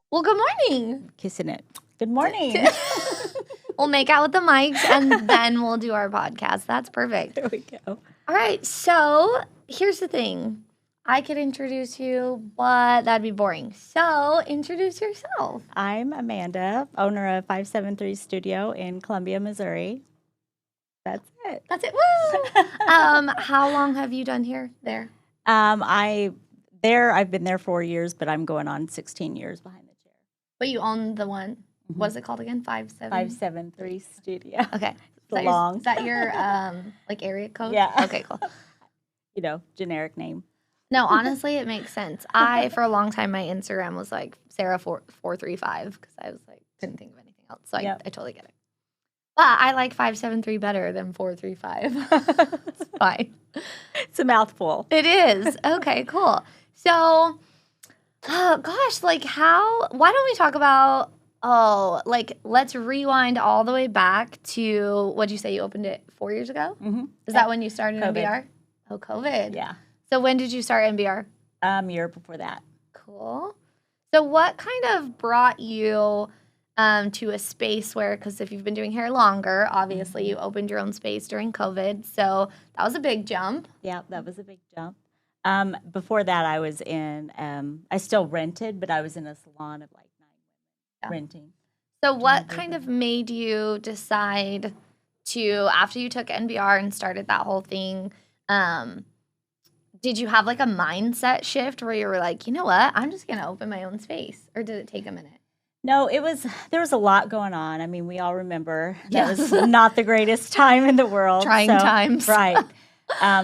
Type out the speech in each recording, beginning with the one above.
Well, good morning. Kissing it. Good morning. We'll make out with the mics and then we'll do our podcast. That's perfect. There we go. All right. So here's the thing. I could introduce you, but that'd be boring. So introduce yourself. I'm Amanda, owner of 573 Studio in Columbia, Missouri. That's it. That's it. Woo! How long have you done there? I've been there 4 years, but I'm going on 16 years behind the chair. But you own the one. Mm-hmm. What is it called again? 573 Studio. Okay. Is that your like area code? Yeah. Okay, cool. Generic name. No, honestly, it makes sense. For a long time, my Instagram was like Sarah435 because I was like, couldn't think of anything else. So I totally get it. But I like 573 better than 435. It's fine. It's a mouthful. It is. Okay, cool. So, why don't we talk about, let's rewind all the way back to, what'd you say, you opened it 4 years ago? Mm-hmm. Is that when you started COVID. MBR? Oh, COVID. Yeah. So when did you start MBR? Year before that. Cool. So what kind of brought you to a space where, because if you've been doing hair longer, obviously you opened your own space during COVID. So that was a big jump. Yeah, that was a big jump. Before that, I was in, I still rented, but I was in a salon of like 9 women renting. So what kind of made you decide to, after you took NBR and started that whole thing, did you have like a mindset shift where you were like, you know what, I'm just going to open my own space? Or did it take a minute? No, there was a lot going on. I mean, we all remember that was not the greatest time in the world. Trying times. Right.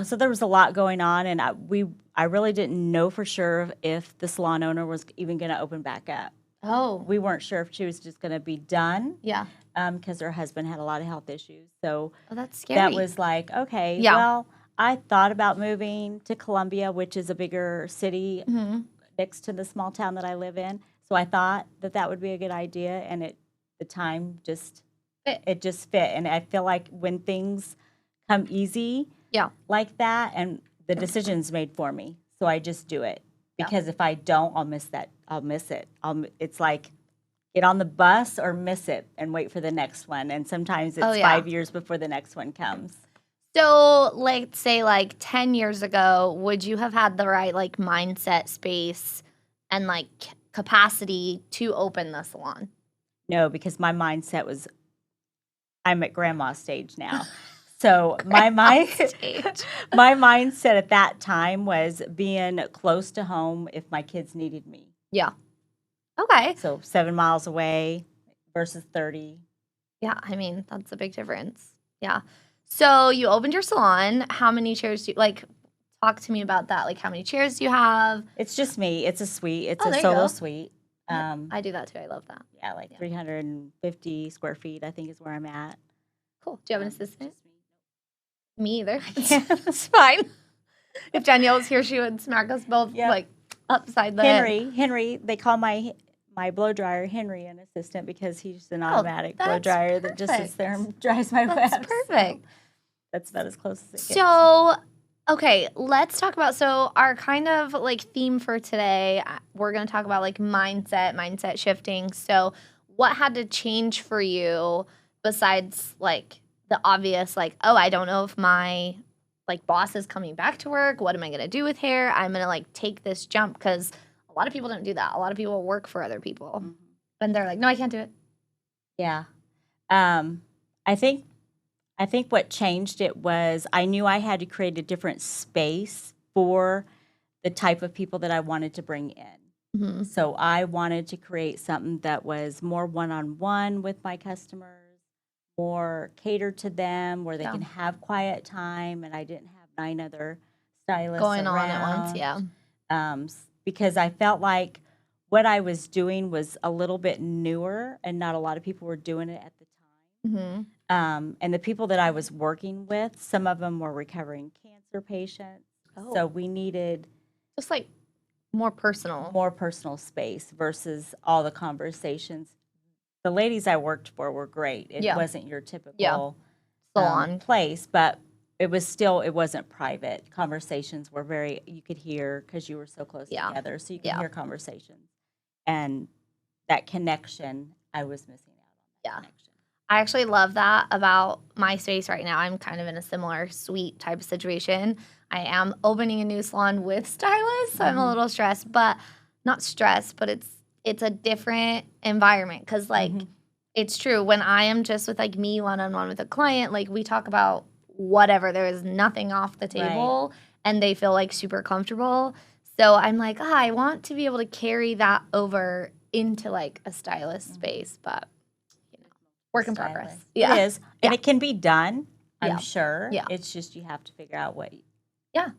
So there was a lot going on, and I really didn't know for sure if the salon owner was even going to open back up. Oh. We weren't sure if she was just going to be done. Yeah. Because her husband had a lot of health issues. So that's scary. That was like, okay, well, I thought about moving to Columbia, which is a bigger city next to the small town that I live in. So I thought that would be a good idea, and the time just fit. It just fit. And I feel like when things come easy like that, and the decision's made for me, so I just do it. Because if I don't, I'll miss that. I'll miss it. It's like get on the bus or miss it and wait for the next one. And sometimes it's 5 years before the next one comes. So, let's say, 10 years ago, would you have had the right, mindset, space, and, capacity to open the salon? No, because my mindset was, I'm at grandma stage now. So, my mindset at that time was being close to home if my kids needed me. Yeah. Okay. So, 7 miles away versus 30. Yeah, I mean, that's a big difference. Yeah. So you opened your salon. How many chairs do you, talk to me about that. How many chairs do you have? It's just me. It's a suite. It's a solo suite. I do that too. I love that. Yeah, 350 square feet, I think, is where I'm at. Cool. Do you have an assistant? Me either. It's fine. If Danielle was here, she would smack us both, upside the head. Henry, they call my blow dryer Henry an assistant because he's an automatic blow dryer that just sits there and dries my webs. That's perfect. So that's about as close as it gets. So, okay, let's talk about, our kind of theme for today, we're going to talk about mindset shifting. So what had to change for you besides the obvious, I don't know if my boss is coming back to work. What am I going to do with hair? I'm going to take this jump because a lot of people don't do that. A lot of people work for other people. Mm-hmm. And they're like, no, I can't do it. Yeah. I think what changed it was I knew I had to create a different space for the type of people that I wanted to bring in. Mm-hmm. So I wanted to create something that was more one-on-one with my customers, more catered to them, where they can have quiet time, and I didn't have 9 other stylists going around. On at once, yeah. Because I felt like what I was doing was a little bit newer, and not a lot of people were doing it at the time. Mm-hmm. And the people that I was working with, some of them were recovering cancer patients. Oh. So we needed just more personal space versus all the conversations. The ladies I worked for were great. It wasn't your typical salon place, but it wasn't private. Conversations were you could hear because you were so close together, so you could hear conversations. And that connection, I was missing out on that Yeah. connection. I actually love that about my space right now. I'm kind of in a similar suite type of situation. I am opening a new salon with stylists, so I'm a little stressed, but not stressed, but it's a different environment because like it's true when I am just with like me one-on-one with a client, like we talk about whatever, there is nothing off the table and they feel like super comfortable. So I'm like, I want to be able to carry that over into like a stylist space, but work in progress. Yeah. It is. And it can be done, I'm Yeah. sure. Yeah. It's just you have to figure out what. Yeah.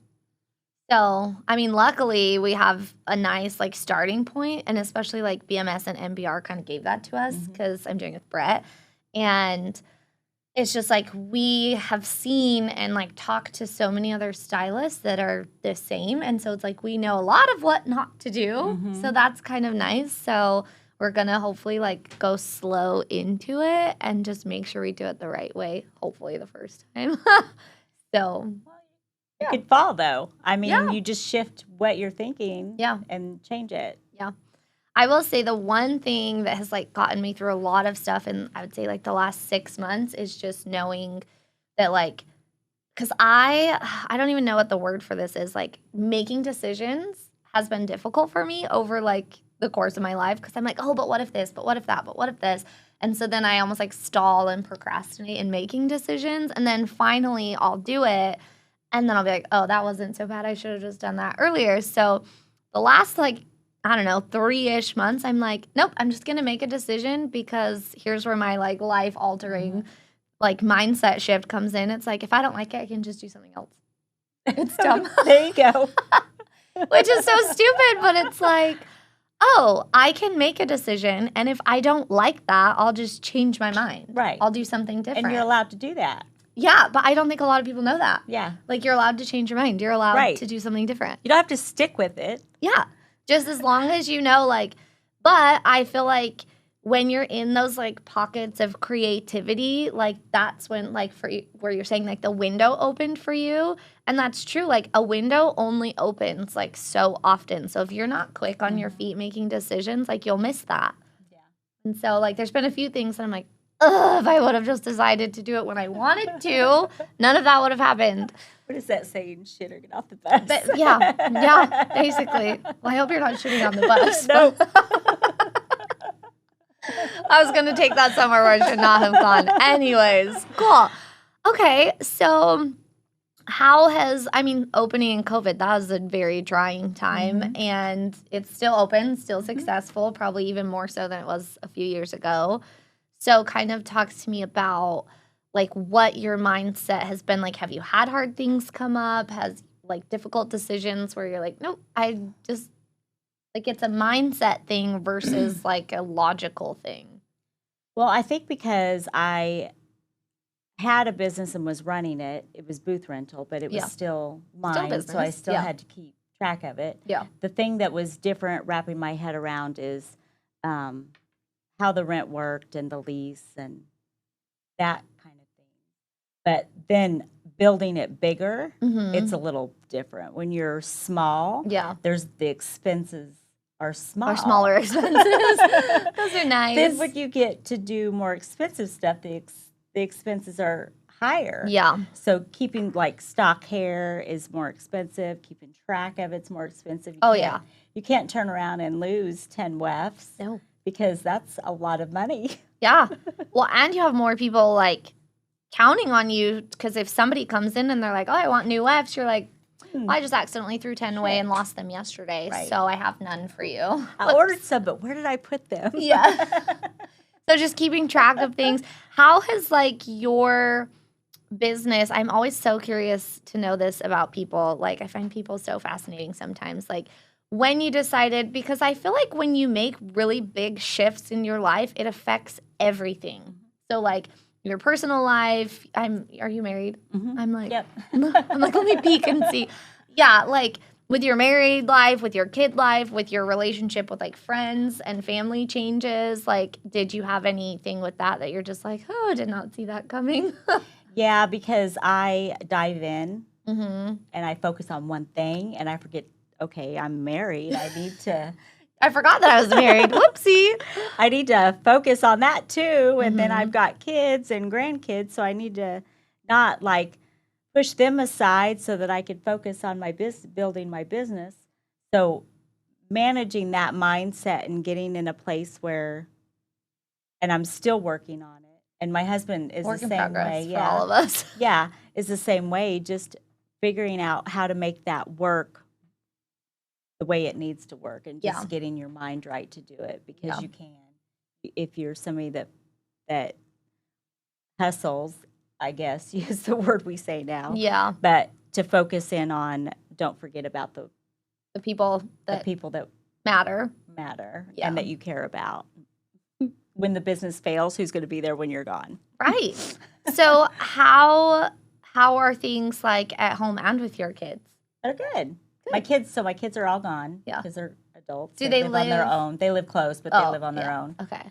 So, I mean, luckily we have a nice like starting point, and especially like BMS and MBR kind of gave that to us because I'm doing it with Brett. And it's just like we have seen and like talked to so many other stylists that are the same. And so it's like we know a lot of what not to do. So that's kind of nice. So we're going to hopefully like go slow into it and just make sure we do it the right way, hopefully the first time. So you could fall, though. I mean, you just shift what you're thinking and change it. Yeah. I will say the one thing that has like gotten me through a lot of stuff, and I would say like the last 6 months, is just knowing that like, because I don't even know what the word for this is, like making decisions has been difficult for me over like the course of my life because I'm like, oh, but what if this, but what if that, but what if this? And so then I almost like stall and procrastinate in making decisions, and then finally I'll do it, and then I'll be like, oh, that wasn't so bad, I should have just done that earlier. So the last like, I don't know, 3-ish months, I'm like, nope, I'm just going to make a decision because here's where my like life altering like mindset shift comes in. It's like, if I don't like it, I can just do something else. It's dumb. There you go. Which is so stupid, but it's like, oh, I can make a decision. And if I don't like that, I'll just change my mind. Right. I'll do something different. And you're allowed to do that. Yeah, but I don't think a lot of people know that. Yeah. Like you're allowed to change your mind. You're allowed to do something different. You don't have to stick with it. Yeah. Just as long as you know, like, but I feel like when you're in those like pockets of creativity, like that's when like for you, where you're saying like the window opened for you. And that's true. Like a window only opens like so often. So if you're not quick on your feet making decisions, like you'll miss that. Yeah. And so like there's been a few things that I'm like, ugh, if I would have just decided to do it when I wanted to, none of that would have happened. What is that saying? Shit or get off the bus. But, yeah, basically. Well, I hope you're not shitting on the bus. No. I was going to take that somewhere where I should not have gone. Anyways, cool. Okay, so how has, I mean, opening in COVID, that was a very trying time, and it's still open, still successful, probably even more so than it was a few years ago. So kind of talk to me about like what your mindset has been like. Have you had hard things come up? Has like difficult decisions where you're like, nope, I just like it's a mindset thing versus like a logical thing? Well, I think because I had a business and was running it, it was booth rental, but it was still mine, so I still had to keep track of it. Yeah. The thing that was different wrapping my head around is how the rent worked and the lease and that kind of thing. But then building it bigger, it's a little different. When you're small, there's the expenses are small. Or smaller expenses. Those are nice. Then when you get to do more expensive stuff, the expenses are higher. Yeah. So keeping like stock hair is more expensive. Keeping track of it's more expensive. You can't turn around and lose 10 wefts. No. Because that's a lot of money. Yeah. Well, and you have more people like counting on you because if somebody comes in and they're like, oh, I want new wefts, you're like, well, I just accidentally threw 10 away and lost them yesterday, so I have none for you. I ordered some, but where did I put them? Yeah. So just keeping track of things. How has like your business, I'm always so curious to know this about people. Like I find people so fascinating sometimes. Like when you decided, because I feel like when you make really big shifts in your life, it affects everything. So like your personal life, are you married? I'm like, yep. I'm like, let me peek and see. Yeah, like with your married life, with your kid life, with your relationship with like friends and family changes, like did you have anything with that you're just like, oh, I did not see that coming? Yeah, because I dive in and I focus on one thing and I forget, okay, I'm married. I need to I forgot that I was married. Whoopsie. I need to focus on that too. And then I've got kids and grandkids, so I need to not like push them aside so that I can focus on my building my business. So managing that mindset and getting in a place where, and I'm still working on it. And my husband is Work the in same progress way. for all of us. Yeah, is the same way. Just figuring out how to make that work the way it needs to work, and just getting your mind right to do it, because you can. If you're somebody that hustles, I guess is the word we say now. Yeah. But to focus in on, don't forget about the people that matter and that you care about. When the business fails, who's going to be there when you're gone? Right. So how are things like at home and with your kids? They're good. My kids are all gone. Yeah. Because they're adults. Do they live on their own? They live close, but they live on their own. Okay.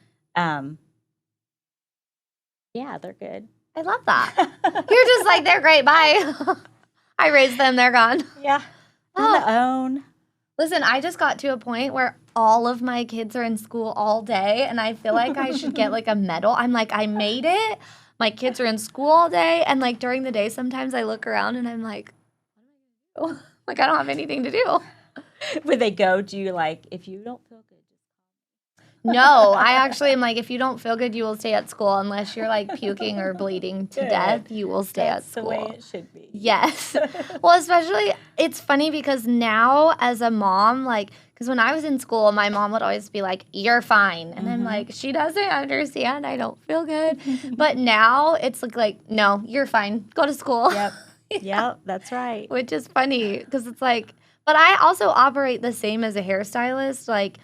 Yeah, they're good. I love that. You're just like, they're great. Bye. I raised them. They're gone. Yeah. On their own. Listen, I just got to a point where all of my kids are in school all day, and I feel like I should get like a medal. I'm like, I made it. My kids are in school all day, and like during the day, sometimes I look around and I'm like, what do I do? Like, I don't have anything to do. When they go, do you like, if you don't feel good, just call me? No, I actually am like, if you don't feel good, you will stay at school. Unless you're like puking or bleeding to death, you will stay at school. That's the way it should be. Yes. Well, especially, it's funny because now as a mom, like, because when I was in school, my mom would always be like, you're fine. And I'm like, she doesn't understand. I don't feel good. But now it's like, no, you're fine. Go to school. Yep. Yep, that's right. Which is funny because it's like, but I also operate the same as a hairstylist. Like,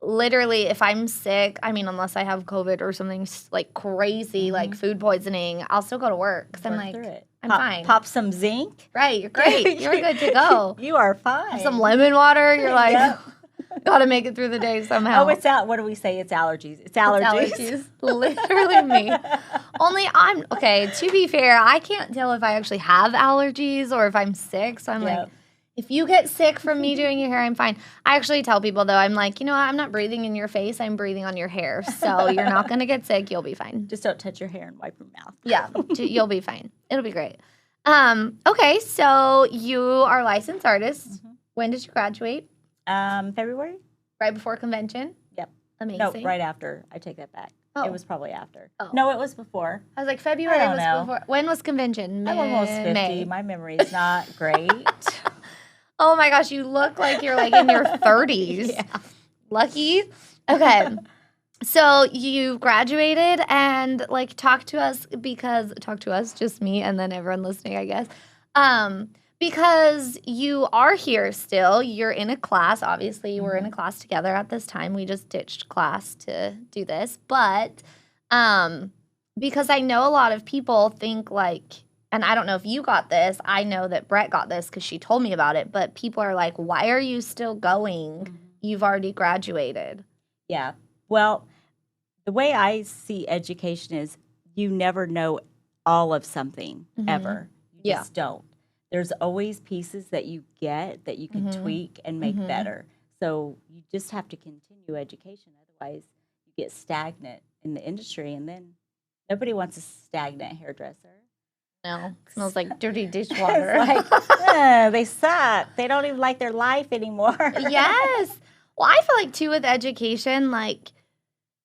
literally, if I'm sick, I mean, unless I have COVID or something like crazy, like food poisoning, I'll still go to work because I'm like, I'm fine. Pop some zinc. Right, you're great. You're good to go. You are fine. Some lemon water. You're like, gotta make it through the day somehow. Oh, it's out. What do we say? It's allergies. It's allergies. It's allergies. Literally me. Only I'm okay. To be fair, I can't tell if I actually have allergies or if I'm sick. So I'm like, if you get sick from me doing your hair, I'm fine. I actually tell people though, I'm like, you know what? I'm not breathing in your face. I'm breathing on your hair. So you're not gonna get sick. You'll be fine. Just don't touch your hair and wipe your mouth. Yeah, you'll be fine. It'll be great. Okay, so you are a licensed artist. When did you graduate? February. Right before convention? Yep. Amazing. No, right after. I take that back. Oh. It was probably after. Oh. No, it was before. I was like, February was before. When was convention? I'm almost 50. May. My memory is not great. Oh my gosh, you look like you're like in your 30s. Yeah. Lucky. Okay. So you graduated and like talk to us, just me and then everyone listening, I guess. Because you are here still. You're in a class. Obviously, you were in a class together at this time. We just ditched class to do this. But because I know a lot of people think like, and I don't know if you got this. I know that Brett got this because she told me about it. But people are like, why are you still going? You've already graduated. Yeah. Well, the way I see education is you never know all of something ever. You just don't. There's always pieces that you get that you can tweak and make better. So you just have to continue education. Otherwise, you get stagnant in the industry, and then nobody wants a stagnant hairdresser. No, it smells like dirty dishwater. It's like, they suck. They don't even like their life anymore. Yes. Well, I feel like, too, with education, like,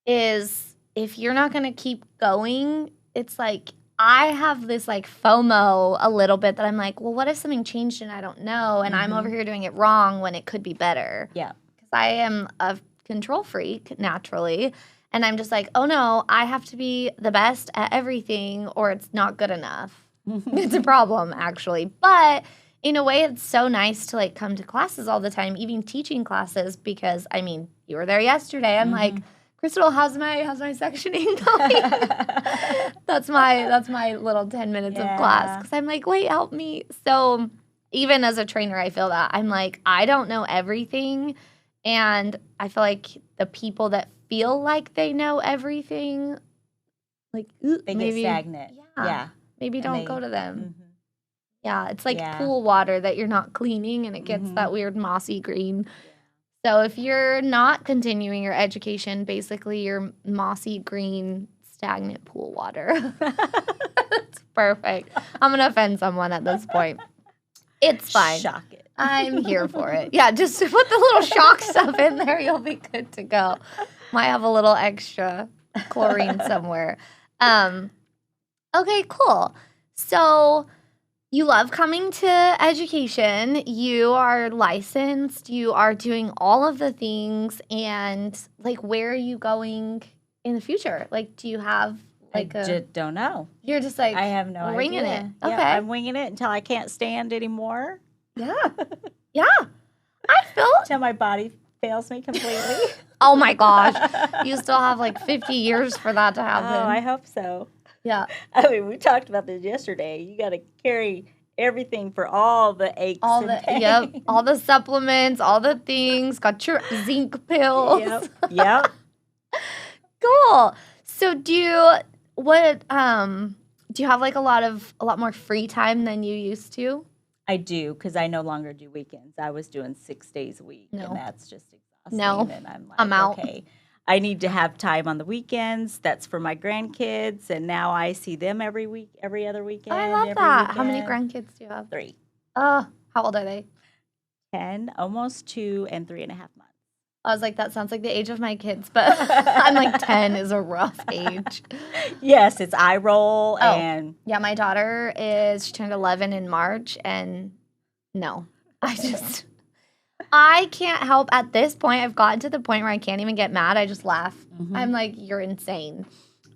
is if you're not going to keep going, it's like, I have this like FOMO a little bit that I'm like, well, what if something changed and I don't know, and I'm over here doing it wrong when it could be better? Yeah. Because I am a control freak naturally, and I'm just like, oh no, I have to be the best at everything or it's not good enough. It's a problem actually. But in a way, it's so nice to like come to classes all the time, even teaching classes, because I mean, you were there yesterday. I'm like, Crystal, how's my sectioning going? That's my little 10 minutes of class, because I'm like, wait, help me. So even as a trainer, I feel that I'm like, I don't know everything, and I feel like the people that feel like they know everything, like they get stagnant. Yeah. Maybe don't go to them. Yeah, it's like pool water that you're not cleaning, and it gets that weird mossy green. So if you're not continuing your education, basically you're mossy green stagnant pool water. It's perfect. I'm going to offend someone at this point. It's fine. Shock it. I'm here for it. Yeah, just put the little shock stuff in there. You'll be good to go. Might have a little extra chlorine somewhere. Okay, cool. So you love coming to education. You are licensed. You are doing all of the things. And, like, where are you going in the future? Like, do you have, like, I just don't know. You're just, like, I have no winging idea. it. Okay. Yeah, I'm winging it until I can't stand anymore. Yeah. Yeah. I feel Until my body fails me completely. Oh, my gosh. You still have, like, 50 years for that to happen. Oh, I hope so. Yeah. I mean, we talked about this yesterday. You got to carry everything for all the aches and pains. Yep, all the supplements, all the things. Got your zinc pills. Yep. Cool. So do you have like a lot more free time than you used to? I do, because I no longer do weekends. I was doing 6 days a week, and that's just exhausting. No, and I'm like, I'm out. Okay, I need to have time on the weekends. That's for my grandkids, and now I see them every other weekend. I love that. How many grandkids do you have? 3. How old are they? 10, almost 2, and 3.5 months. I was like, that sounds like the age of my kids, but I'm like 10 is a rough age. Yes, it's eye roll and yeah, my daughter she turned 11 in March, and no, I can't help at this point. I've gotten to the point where I can't even get mad. I just laugh. Mm-hmm. I'm like, you're insane.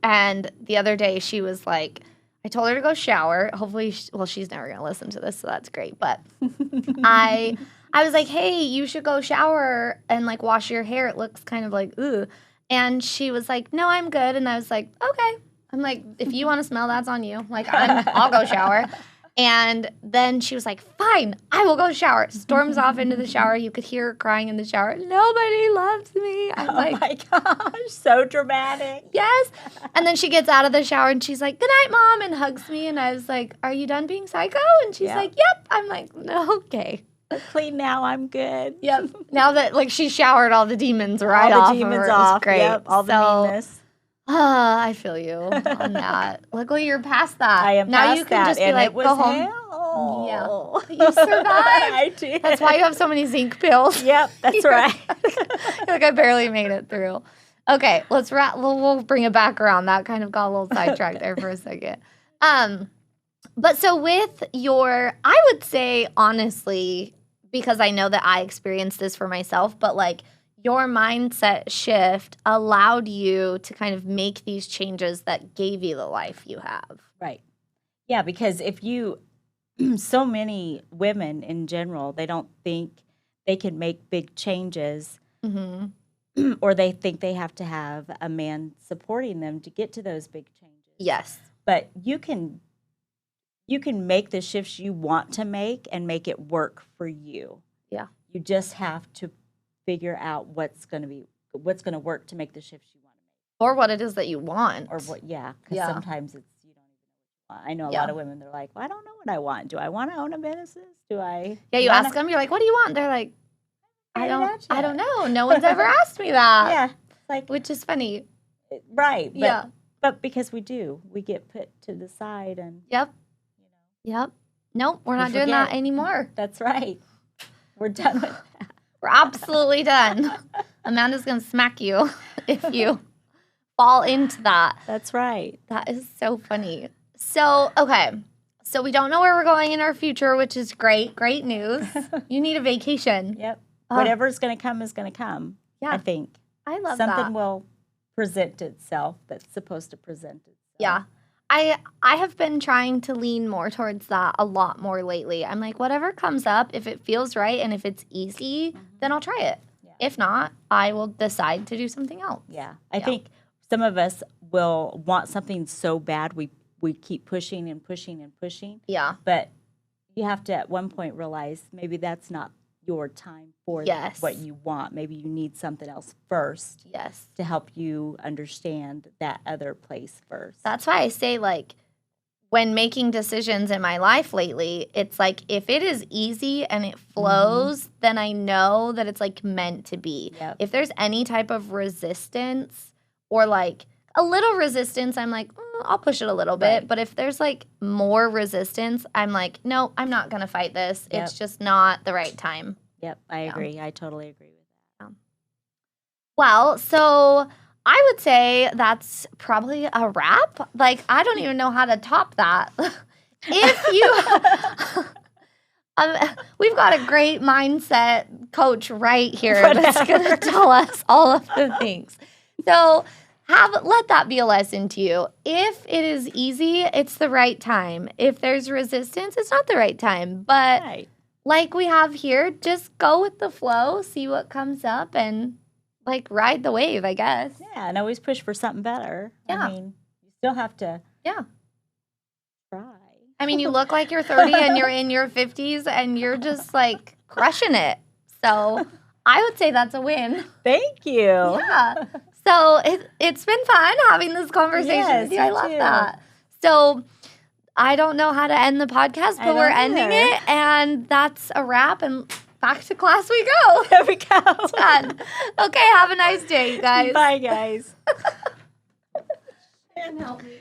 And the other day she was like, I told her to go shower. Hopefully, she's never going to listen to this, so that's great. But I was like, hey, you should go shower and like wash your hair. It looks kind of like, ooh. And she was like, no, I'm good. And I was like, okay. I'm like, if you want to smell, that's on you. Like, I'll go shower. And then she was like, fine, I will go shower. Storms off into the shower. You could hear her crying in the shower. Nobody loves me. I'm like, oh my gosh, so dramatic. Yes. And then she gets out of the shower and she's like, good night, Mom, and hugs me. And I was like, are you done being psycho? And she's like, yep. I'm like, no, okay. Clean now, I'm good. Yep. Now that like she showered all the demons right off. All the demons of her. off. It was great. Yep, all the meanness. I feel you on that. Luckily, you're past that. I am now past you can that, just be and like, it was go home. hell. Yeah, you survived. I did. That's why you have so many zinc pills. Yep, that's right. You're like, I barely made it through. Okay, let's we'll bring it back around. That kind of got a little sidetracked there for a second. But so with I would say honestly, because I know that I experienced this for myself, but like your mindset shift allowed you to kind of make these changes that gave you the life you have. Right. Yeah, because so many women in general, they don't think they can make big changes, or they think they have to have a man supporting them to get to those big changes. Yes. But you can make the shifts you want to make and make it work for you. Yeah. You just have to figure out what's going to work to make the shifts you want to make, or what it is that you want, or what. Yeah, because sometimes you don't even know what you want. I know a lot of women. They're like, well, I don't know what I want. Do I want to own a business? Do I? Yeah, you ask them. You're like, what do you want? They're like, I don't know. No one's ever asked me that. Yeah, like, which is funny. Right. But, but because we get put to the side and. Yep. Yep. Nope, we're not doing that anymore. That's right. We're done with that. We're absolutely done. Amanda's going to smack you if you fall into that. That's right. That is so funny. So, okay. So we don't know where we're going in our future, which is great. Great news. You need a vacation. Yep. Whatever's going to come is going to come, yeah. I think. I love that. Something will present itself that's supposed to present itself. Yeah. I have been trying to lean more towards that a lot more lately. I'm like, whatever comes up, if it feels right and if it's easy, then I'll try it. Yeah. If not, I will decide to do something else. Yeah. I think some of us will want something so bad, we keep pushing and pushing and pushing. Yeah. But you have to at one point realize maybe that's not your time for what you want. Maybe you need something else first. Yes. To help you understand that other place first. That's why I say, like, when making decisions in my life lately, it's like if it is easy and it flows, then I know that it's like meant to be. Yep. If there's any type of resistance or like a little resistance, I'm like, I'll push it a little bit. Right. But if there's like more resistance, I'm like, no, I'm not going to fight this. Yep. It's just not the right time. Yep, I agree. I totally agree with that. Well, so I would say that's probably a wrap. Like, I don't even know how to top that. If you, we've got a great mindset coach right here that's going to tell us all of the things. So let that be a lesson to you. If it is easy, it's the right time. If there's resistance, it's not the right time. But like we have here, just go with the flow, see what comes up, and like ride the wave, I guess. Yeah, and always push for something better. Yeah. I mean, you still have to try. I mean, you look like you're 30 and you're in your 50s and you're just like crushing it. So I would say that's a win. Thank you. Yeah. So it's been fun having this conversation with you. I love that. So I don't know how to end the podcast, but we're ending it. And that's a wrap. And back to class we go. There we go. Done. Okay, have a nice day, you guys. Bye, guys. And help me.